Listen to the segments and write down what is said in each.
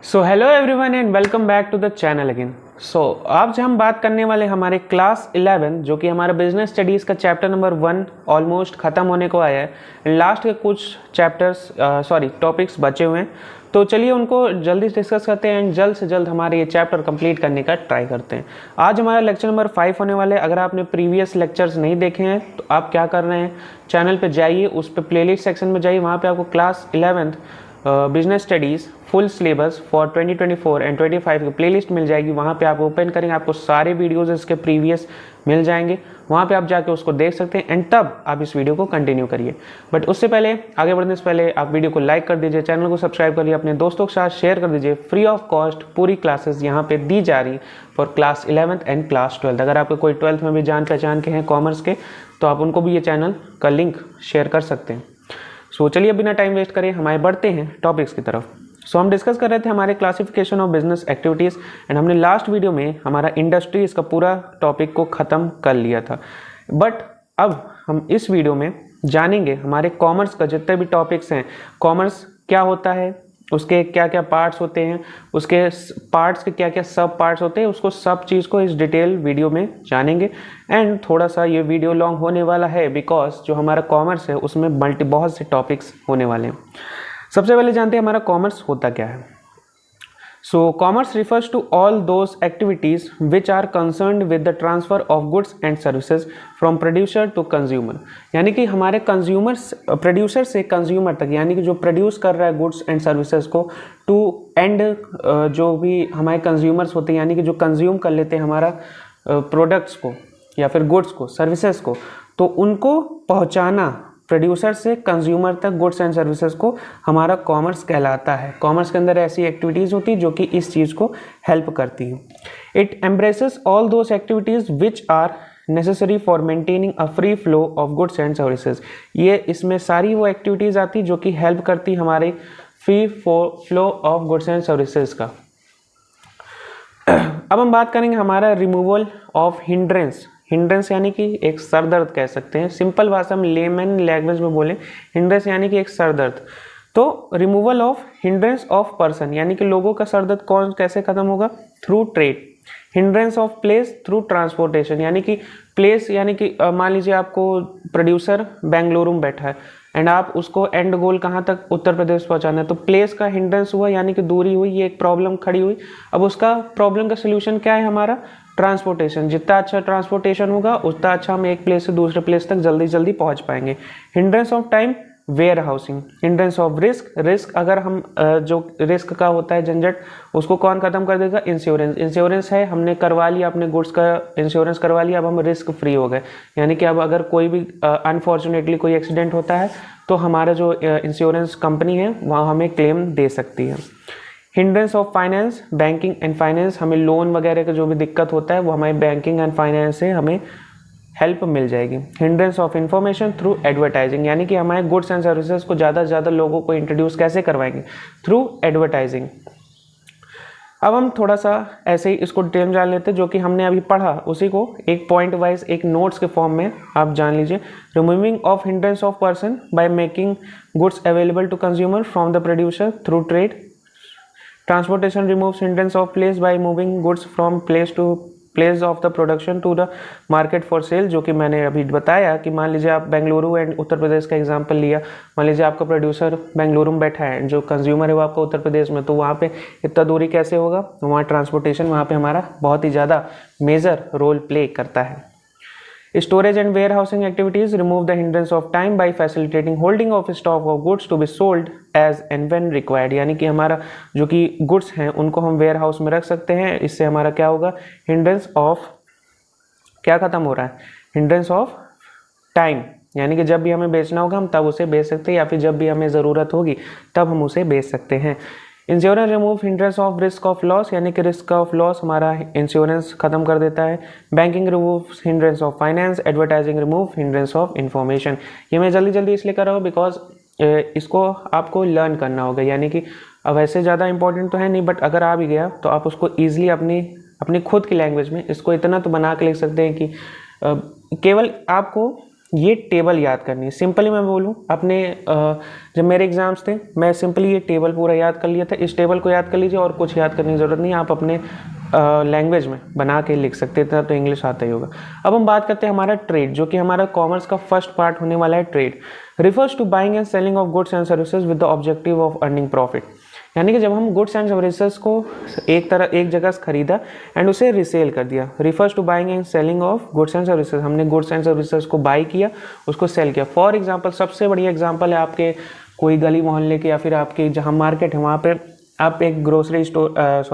So hello everyone and welcome back to the channel again. आज हम बात करने वाले हमारे क्लास 11 जो कि हमारा बिजनेस स्टडीज़ का चैप्टर नंबर 1 ऑलमोस्ट ख़त्म होने को आया है। लास्ट के कुछ टॉपिक्स बचे हुए हैं, तो चलिए उनको जल्दी डिस्कस करते हैं एंड जल्द से जल्द हमारे ये चैप्टर कंप्लीट करने का ट्राई करते हैं। आज हमारा लेक्चर नंबर 5 होने वाला है। अगर आपने प्रीवियस लेक्चर्स नहीं देखे हैं तो आप क्या कर रहे हैं, चैनल पे जाइए, उस पर प्लेलिस्ट सेक्शन में जाइए, वहाँ पे आपको class 11 business studies full syllabus for 2024 and 25 की प्लेलिस्ट मिल जाएगी। वहाँ पे आप ओपन करेंगे, आपको सारे वीडियोस इसके प्रीवियस मिल जाएंगे। वहाँ पे आप जाके उसको देख सकते हैं एंड तब आप इस वीडियो को कंटिन्यू करिए। बट उससे पहले, आगे बढ़ने से पहले आप वीडियो को लाइक कर दीजिए, चैनल को सब्सक्राइब करिए, अपने दोस्तों के साथ शेयर कर दीजिए। फ्री ऑफ कॉस्ट पूरी क्लासेस यहाँ पे दी जा रही for class 11th and class 12। अगर आपको कोई 12th में भी जान पहचान के हैं कॉमर्स के, तो आप उनको भी ये चैनल का लिंक शेयर कर सकते हैं। चलिए बिना टाइम वेस्ट करें हमारे बढ़ते हैं टॉपिक्स की तरफ। हम डिस्कस कर रहे थे हमारे classification of business activities and हमने लास्ट वीडियो में हमारा इंडस्ट्रीज का पूरा टॉपिक को ख़त्म कर लिया था। बट अब हम इस वीडियो में जानेंगे हमारे कॉमर्स का जितने भी टॉपिक्स हैं, कॉमर्स क्या होता है, उसके क्या क्या पार्ट्स होते हैं, उसके पार्ट्स के क्या क्या सब पार्ट्स होते हैं, उसको सब चीज़ को इस डिटेल वीडियो में जानेंगे। एंड थोड़ा सा ये वीडियो लॉन्ग होने वाला है बिकॉज जो हमारा कॉमर्स है उसमें बहुत से टॉपिक्स होने वाले हैं। सबसे पहले जानते हैं हमारा कॉमर्स होता क्या है। Commerce refers to all those activities which are concerned with the transfer of goods and services from producer to consumer। यानी कि हमारे प्रोड्यूसर से कंज्यूमर तक, यानी कि जो प्रोड्यूस कर रहा है गुड्स एंड सर्विसेज को, टू एंड जो भी हमारे कंज्यूमर्स होते हैं, यानी कि जो कंज्यूम कर लेते हैं हमारा प्रोडक्ट्स को या फिर गुड्स को, सर्विसेज को, तो उनको पहुंचाना प्रोड्यूसर से कंज्यूमर तक गुड्स एंड सर्विसेज को हमारा कॉमर्स कहलाता है। कॉमर्स के अंदर ऐसी एक्टिविटीज़ होती है जो कि इस चीज़ को हेल्प करती हैं। It embraces all those activities which are necessary for maintaining a free flow of goods and services. ये इसमें सारी वो एक्टिविटीज़ आती जो कि हेल्प करती हमारे free flow of goods and services का। अब हम बात करेंगे हमारा रिमूवल ऑफ हिंड्रेंस। हिंड्रेंस यानी कि एक सर दर्द कह सकते हैं, सिंपल भाषा में लेमन लैंग्वेज में बोले, हिंड्रेंस यानी कि एक सर दर्द। तो removal of hindrance of person, यानी कि लोगों का सर दर्द कैसे खत्म होगा, through trade. Hindrance of place through transportation, यानी कि प्लेस यानी कि मान लीजिए आपको प्रोड्यूसर बेंगलुरु में बैठा है एंड आप उसको एंड गोल कहाँ तक, उत्तर प्रदेश पहुँचाना है, तो प्लेस का हिंड्रेंस हुआ, यानी कि दूरी हुई, ये एक प्रॉब्लम खड़ी हुई। अब उसका प्रॉब्लम का सोल्यूशन क्या है हमारा, ट्रांसपोर्टेशन। जितना अच्छा ट्रांसपोर्टेशन होगा उतना अच्छा हम एक प्लेस से दूसरे प्लेस तक जल्दी जल्दी पहुंच पाएंगे। Hindrance of time, warehousing. Hindrance of risk अगर हम जो रिस्क का होता है झंझट, उसको कौन खत्म कर देगा, इंश्योरेंस। इंश्योरेंस है, हमने करवा लिया अपने गुड्स का इंश्योरेंस करवा लिया, अब हम रिस्क फ्री हो गए। यानी कि अब अगर कोई भी अनफॉर्चुनेटली कोई एक्सीडेंट होता है तो हमारा जो इंश्योरेंस कंपनी है वहाँ हमें क्लेम दे सकती है। Hindrance of finance, banking and finance, हमें लोन वगैरह का जो भी दिक्कत होता है वो हमारे बैंकिंग एंड फाइनेंस से हमें हेल्प मिल जाएगी। Hindrance of information through advertising, यानी कि हमारे गुड्स एंड सर्विसेज को ज़्यादा से ज़्यादा लोगों को इंट्रोड्यूस कैसे करवाएंगे, थ्रू एडवर्टाइजिंग। अब हम थोड़ा सा ऐसे ही इसको डिटेल में जान लेते हैं, जो कि हमने अभी पढ़ा उसी को एक पॉइंट वाइज एक नोट्स के फॉर्म में आप जान लीजिए। Removing of hindrance of person by making goods available to consumer from the producer through trade. Transportation removes hindrance of place by moving goods from place of the production to the market for sale। जो कि मैंने अभी बताया कि मान लीजिए आप Bengaluru and Uttar Pradesh का एग्जांपल लिया, मान लीजिए आपका प्रोड्यूसर बेंगलुरु में बैठा है, जो कंज्यूमर है वो आपका उत्तर प्रदेश में, तो वहाँ पे इतना दूरी कैसे होगा, वहाँ ट्रांसपोर्टेशन वहाँ पे हमारा बहुत ही ज़्यादा मेजर रोल प्ले करता है। Storage and warehousing activities remove the hindrance of time by facilitating holding of stock of goods to be sold as and when required। यानी कि हमारा जो कि गुड्स हैं उनको हम वेयर हाउस में रख सकते हैं। इससे हमारा क्या होगा, हिंड्रेंस ऑफ क्या खत्म हो रहा है, हिंड्रेंस ऑफ टाइम, यानी कि जब भी हमें बेचना होगा हम तब उसे बेच सकते हैं, या फिर जब भी हमें ज़रूरत होगी तब हम उसे बेच सकते हैं। Insurance remove hindrance of risk of loss, यानी कि रिस्क ऑफ लॉस हमारा इंश्योरेंस खत्म कर देता है। Banking remove hindrance of finance, advertising remove hindrance of information. ये मैं जल्दी इसलिए कर रहा हूँ बिकॉज इसको आपको लर्न करना होगा, यानी कि अब वैसे ज़्यादा इंपॉर्टेंट तो है नहीं, बट अगर आ भी गया तो आप उसको ईजिली अपनी खुद की लैंग्वेज में इसको इतना तो बना के लिख सकते हैं कि केवल आपको ये टेबल याद करनी है। सिंपली मैं बोलूँ, अपने जब मेरे एग्जाम्स थे मैं सिंपली ये टेबल पूरा याद कर लिया था। इस टेबल को याद कर लीजिए और कुछ याद करने की ज़रूरत नहीं, आप अपने लैंग्वेज में बना के लिख सकते थे, तो इंग्लिश आता ही होगा। अब हम बात करते हैं हमारा ट्रेड, जो कि हमारा कॉमर्स का फर्स्ट पार्ट होने वाला है। Trade refers to buying and selling of goods and services with the objective of earning profit. यानी कि जब हम गुड्स एंड सर्विसेज को एक जगह से खरीदा एंड उसे रिसेल कर दिया। Refers to buying and selling of goods and services, हमने गुड्स एंड सर्विसेज को बाई किया, उसको सेल किया। फॉर एग्जांपल, सबसे बढ़िया एग्जांपल है आपके कोई गली मोहल्ले के या फिर आपके जहाँ मार्केट है वहाँ पे आप एक ग्रोसरी स्टोर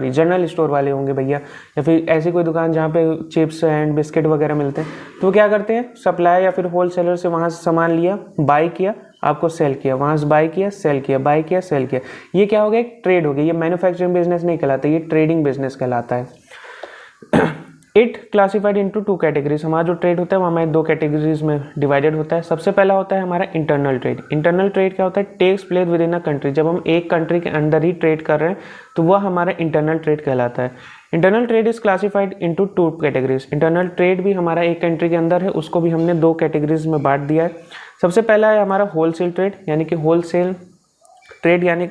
जनरल स्टोर वाले होंगे भैया, या फिर ऐसी कोई दुकान जहाँ पे चिप्स एंड बिस्किट वगैरह मिलते हैं, तो क्या करते हैं, सप्लाई या फिर होलसेलर से वहाँ से सामान लिया, बाई किया, आपको सेल किया, वहाँ से बाई किया, सेल किया, बाई किया, सेल किया। ये क्या हो गया, एक ट्रेड हो गया। ये मैन्युफैक्चरिंग बिजनेस नहीं कहलाता, ये ट्रेडिंग बिजनेस कहलाता है। It classified into 2 categories. हमारा जो ट्रेड होता है वो हमारे 2 कैटेगरीज में डिवाइडेड होता है। सबसे पहला होता है हमारा इंटरनल ट्रेड। इंटरनल ट्रेड क्या होता है, takes place within a country. जब हम एक कंट्री के अंदर ही ट्रेड कर रहे हैं तो वह हमारा इंटरनल ट्रेड कहलाता है। Internal trade is classified into 2 categories. Internal trade भी हमारा एक कंट्री के अंदर है, उसको भी हमने 2 कैटेगरीज में बांट दिया है। सबसे पहला है हमारा होलसेल ट्रेड, यानी कि होलसेल ट्रेड, यानी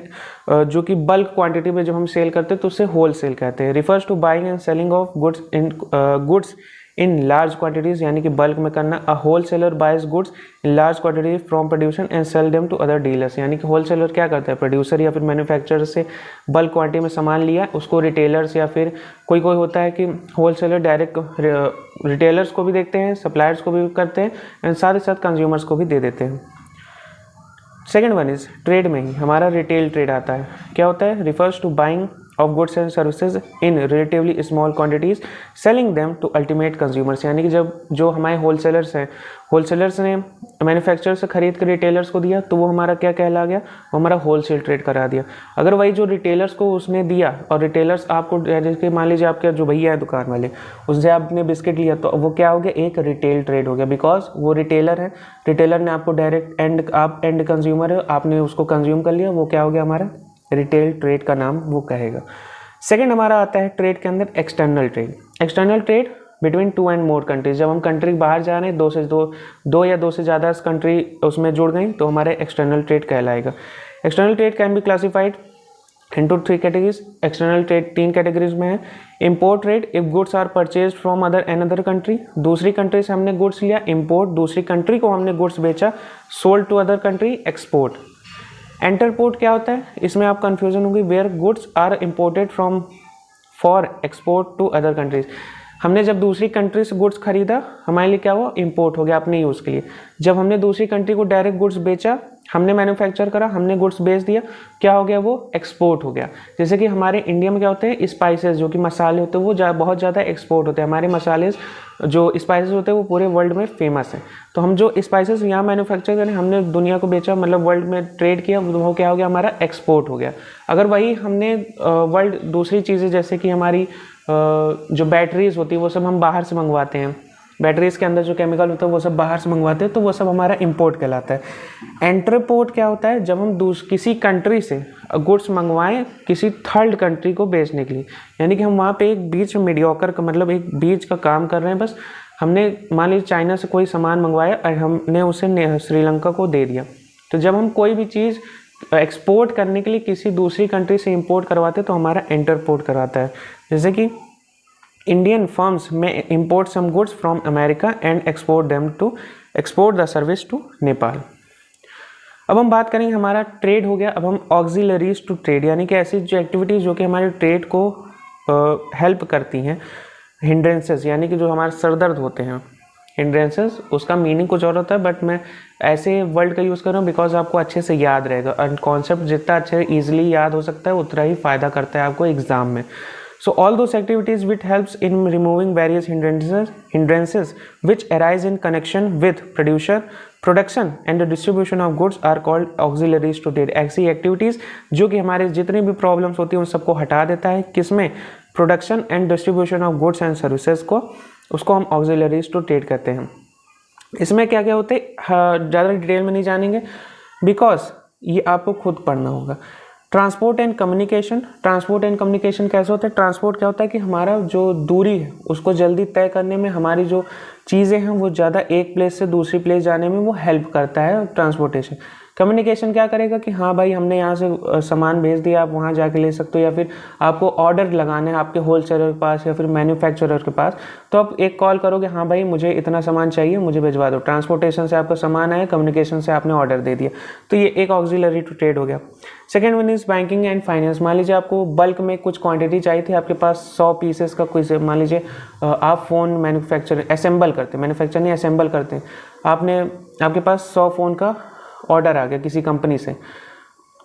जो कि बल्क क्वांटिटी में जब हम सेल करते हैं तो उसे होलसेल कहते हैं। Refers to buying and selling of goods in large quantities, यानी कि बल्क में करना। A wholesaler buys goods in large quantity from producer and sell them to other dealers. यानी कि होलसेलर क्या करता है, प्रोड्यूसर या फिर मैन्युफैक्चरर से बल्क क्वांटिटी में सामान लिया, उसको रिटेलर्स या फिर कोई होता है कि होलसेलर डायरेक्ट रिटेलर्स को भी देखते हैं, सप्लायर्स को भी करते हैं एंड साथ ही साथ कंज्यूमर्स को भी दे देते हैं। सेकेंड वन इज ट्रेड में ही हमारा रिटेल ट्रेड आता है। क्या होता है, refers to buying of goods and services in relatively small quantities selling them to ultimate consumers. यानी कि जब जो हमारे होलसेलर्स हैं, होलसेलर्स ने मैन्युफैक्चरर से खरीद कर रिटेलर्स को दिया तो वो हमारा क्या कहला गया, वो हमारा होलसेल ट्रेड करा दिया। अगर वही जो रिटेलर्स को उसने दिया और रिटेलर्स आपको, जैसे मान लीजिए आपके जो भैया है दुकान वाले, उससे आपने बिस्किट लिया तो वो क्या हो गया, एक रिटेल ट्रेड हो गया। बिकॉज वो रिटेलर है, रिटेलर ने आपको डायरेक्ट आप एंड कंज्यूमर है, आपने उसको कंज्यूम कर लिया, वो क्या हो गया, हमारा रिटेल ट्रेड का नाम वो कहेगा। सेकेंड हमारा आता है ट्रेड के अंदर external trade. External trade between 2 and more countries. जब हम कंट्री बाहर जा रहे हैं, दो या दो से ज़्यादा कंट्री उसमें जुड़ गई तो हमारे एक्सटर्नल ट्रेड कहलाएगा। External trade can be classified into 3 categories. External trade 3 categories में है। Import trade, if goods are purchase from another country. दूसरी कंट्री से हमने गुड्स लिया, इम्पोर्ट, दूसरी कंट्री को हमने गुड्स बेचा, sold to other country, export. Entrepot क्या होता है, इसमें आप कंफ्यूजन होगी, where goods are imported from for export to other countries. हमने जब दूसरी कंट्री से गुड्स खरीदा, हमारे लिए क्या हुआ, इंपोर्ट हो गया अपने यूज़ के लिए। जब हमने दूसरी कंट्री को डायरेक्ट गुड्स बेचा, हमने मैन्युफैक्चर करा, हमने गुड्स बेच दिया, क्या हो गया, वो एक्सपोर्ट हो गया। जैसे कि हमारे इंडिया में क्या होते हैं, स्पाइसेस जो कि मसाले होते हैं वो बहुत ज़्यादा एक्सपोर्ट होते हैं। हमारे मसाले जो स्पाइसेस होते हैं वो पूरे वर्ल्ड में फेमस हैं। तो हम जो स्पाइसेस यहाँ मैन्युफैक्चर करें, हमने दुनिया को बेचा, मतलब वर्ल्ड में ट्रेड किया, वो क्या हो गया, हमारा एक्सपोर्ट हो गया। अगर वही हमने वर्ल्ड दूसरी चीज़ें जैसे कि हमारी जो बैटरीज होती है वो सब हम बाहर से मंगवाते हैं, बैटरीज के अंदर जो केमिकल होता है वो सब बाहर से मंगवाते हैं, तो वो सब हमारा इंपोर्ट कहलाता है। एंटरपोर्ट क्या होता है, जब हम किसी कंट्री से गुड्स मंगवाएं किसी थर्ड कंट्री को बेचने के लिए, यानी कि हम वहाँ पे एक बीच मीडियोकर का, मतलब एक बीच का काम कर रहे हैं। बस हमने मान लीजिए चाइना से कोई सामान मंगवाया और हमने उसे श्रीलंका को दे दिया। तो जब हम कोई भी चीज़ एक्सपोर्ट करने के लिए किसी दूसरी कंट्री से इंपोर्ट करवाते हैं तो हमारा एंटरपोर्ट करवाता है। जैसे कि Indian firms may import some goods from America and export the service to Nepal. अब हम बात करेंगे, हमारा ट्रेड हो गया। अब हम ऑक्सिलरीज टू ट्रेड, यानी कि ऐसी जो एक्टिविटीज़ जो कि हमारे ट्रेड को हेल्प करती हैं। हिंड्रेंसेस, यानी कि जो हमारे सरदर्द होते हैं, हिंड्रेंसेस उसका मीनिंग कुछ और होता है, बट मैं ऐसे वर्ड का यूज़ कर रहा हूँ बिकॉज आपको अच्छे से याद रहेगा। और कॉन्सेप्ट जितना अच्छे ईजिली याद हो सकता है उतना ही फ़ायदा करता है आपको एग्जाम में। So all those activities which helps in removing various hindrances which arise in connection with production and the distribution of goods are called auxiliaries to trade। ऐसी activities जो कि हमारे जितनी भी problems होती हैं उन सबको हटा देता है, किसमें, production and distribution of goods and services को, उसको हम ऑक्सिलरीज टू ट्रेड कहते हैं। इसमें क्या क्या होते हैं ज़्यादा डिटेल में नहीं जानेंगे बिकॉज ये आपको खुद पढ़ना होगा। Transport and communication. Transport and communication कैसे होता है? ट्रांसपोर्ट क्या होता है कि हमारा जो दूरी है उसको जल्दी तय करने में, हमारी जो चीज़ें हैं वो ज़्यादा एक प्लेस से दूसरी प्लेस जाने में वो हेल्प करता है ट्रांसपोर्टेशन। कम्युनिकेशन क्या करेगा कि हाँ भाई हमने यहाँ से सामान भेज दिया, आप वहाँ जाके ले सकते हो, या फिर आपको ऑर्डर लगाना है आपके होलसेलर के पास या फिर मैन्युफैक्चरर के पास, तो आप एक कॉल करोगे, हाँ भाई मुझे इतना सामान चाहिए, मुझे भिजवा दो। ट्रांसपोर्टेशन से आपका सामान आया, कम्युनिकेशन से आपने ऑर्डर दे दिया। तो ये एक ऑक्सिलरी टू ट्रेड हो गया। Second one is banking and finance. मान लीजिए आपको बल्क में कुछ क्वांटिटी चाहिए थी, आपके पास 100 पीसेस का कुछ, मान लीजिए आप फ़ोन मैन्युफैक्चर असेंबल करते, मैन्युफैक्चर नहीं असेंबल करते, आपके पास 100 फ़ोन का ऑर्डर आ गया किसी कंपनी से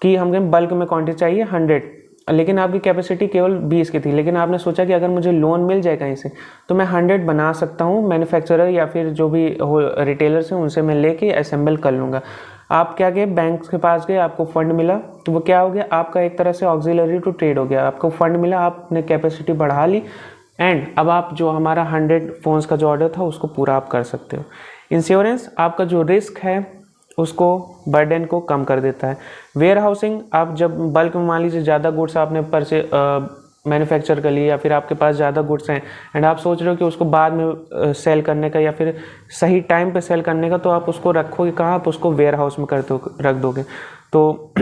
कि हमें बल्क में क्वांटिटी चाहिए 100, लेकिन आपकी कैपेसिटी केवल 20 की थी। लेकिन आपने सोचा कि अगर मुझे लोन मिल जाए कहीं से तो मैं 100 बना सकता हूँ, मैन्युफैक्चरर या फिर जो भी रिटेलर्स हैं उनसे मैं लेके असेंबल कर लूँगा। आप क्या गए, बैंक के पास गए, आपको फंड मिला, तो वो क्या हो गया, आपका एक तरह से ऑक्सिलरी टू ट्रेड हो गया। आपको फंड मिला, आपने कैपेसिटी बढ़ा ली, एंड अब आप जो हमारा 100 फ़ोन्स का जो ऑर्डर था उसको पूरा आप कर सकते हो। इंश्योरेंस आपका जो रिस्क है उसको, बर्डन को कम कर देता है। वेयर हाउसिंग, आप जब बल्क में मान लीजिए ज़्यादा गुड्स आपने पर से मैन्युफैक्चर कर लिए, या फिर आपके पास ज़्यादा गुड्स हैं एंड आप सोच रहे हो कि उसको बाद में सेल करने का या फिर सही टाइम पे सेल करने का, तो आप उसको रखोगे कहाँ, आप उसको वेयर हाउस में रख दोगे। तो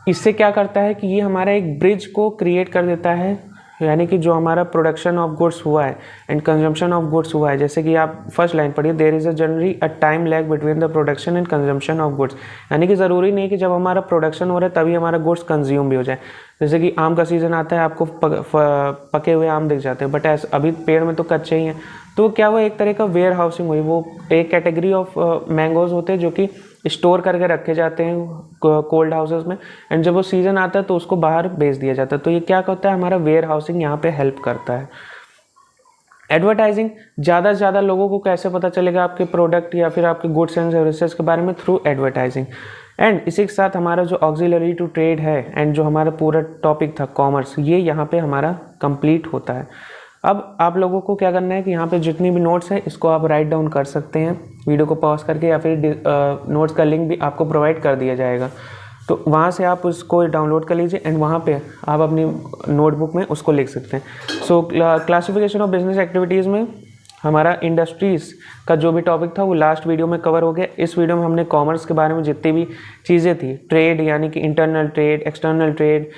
इससे क्या करता है कि ये हमारा एक ब्रिज को क्रिएट कर देता है, यानी कि जो हमारा प्रोडक्शन ऑफ गुड्स हुआ है एंड कंजम्पशन ऑफ गुड्स हुआ है, जैसे कि आप फर्स्ट लाइन पढ़िए, there is a generally a time lag between the production and consumption of goods. यानी कि ज़रूरी नहीं कि जब हमारा प्रोडक्शन हो रहा है तभी हमारा गुड्स कंज्यूम भी हो जाए। जैसे कि आम का सीज़न आता है, आपको पके हुए आम दिख जाते हैं, बट अभी पेड़ में तो कच्चे ही हैं, तो क्या हुआ, एक तरह का वेयर हाउसिंग हुई। वो एक कैटेगरी ऑफ मैंगोज होते हैं जो कि स्टोर करके रखे जाते हैं कोल्ड हाउसेस में, एंड जब वो सीज़न आता है तो उसको बाहर भेज दिया जाता है। तो ये क्या करता है, हमारा वेयर हाउसिंग यहाँ पे हेल्प करता है। एडवर्टाइजिंग, ज़्यादा से ज़्यादा लोगों को कैसे पता चलेगा आपके प्रोडक्ट या फिर आपके गुड्स एंड सर्विसेज के बारे में? Through advertising. एंड इसी के साथ हमारा जो ऑक्सिलरी टू ट्रेड है एंड जो हमारा पूरा टॉपिक था कॉमर्स, ये यहाँ पे हमारा कंप्लीट होता है। अब आप लोगों को क्या करना है कि यहाँ पे जितनी भी नोट्स हैं इसको आप राइट डाउन कर सकते हैं वीडियो को पॉज करके, या फिर नोट्स का लिंक भी आपको प्रोवाइड कर दिया जाएगा, तो वहाँ से आप उसको डाउनलोड कर लीजिए एंड वहाँ पे आप अपनी नोटबुक में उसको लिख सकते हैं। सो क्लासिफिकेशन ऑफ बिजनेस एक्टिविटीज़ में हमारा इंडस्ट्रीज़ का जो भी टॉपिक था वो लास्ट वीडियो में कवर हो गया। इस वीडियो में हमने कॉमर्स के बारे में जितनी भी चीज़ें थी, ट्रेड यानी कि internal trade, external trade,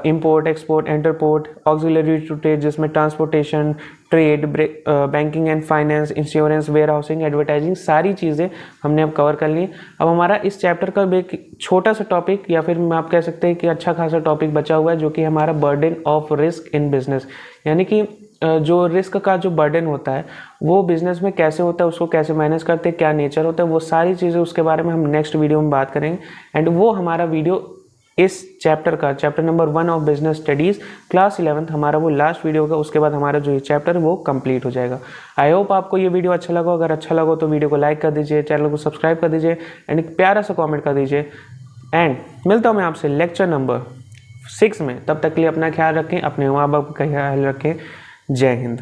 import export, entrepot, auxiliary to trade जिसमें transportation, trade, banking and finance, insurance, warehousing, advertising, सारी चीज़ें हमने अब कवर कर ली। अब हमारा इस चैप्टर का एक छोटा सा टॉपिक, या फिर आप कह सकते हैं कि अच्छा खासा टॉपिक बचा हुआ है, जो कि हमारा burden of risk in business, यानी कि जो रिस्क का जो बर्डन होता है वो बिज़नेस में कैसे होता है, उसको कैसे मैनेज करते हैं, क्या नेचर होता है, वो सारी चीज़ें उसके बारे में हम नेक्स्ट वीडियो में बात करेंगे। एंड वो हमारा वीडियो इस चैप्टर का, chapter number 1 of business studies class 11th, हमारा वो लास्ट वीडियो होगा। उसके बाद हमारा जो ये चैप्टर वो कंप्लीट हो जाएगा। आई होप आपको ये वीडियो अच्छा लगा। अगर अच्छा लगा तो वीडियो को लाइक कर दीजिए, चैनल को सब्सक्राइब कर दीजिए एंड एक प्यारा सा कॉमेंट कर दीजिए। एंड मिलता हूँ मैं आपसे लेक्चर नंबर 6 में। तब तक के लिए अपना ख्याल रखें, अपने माँ बाप का ख्याल रखें। जय हिंद।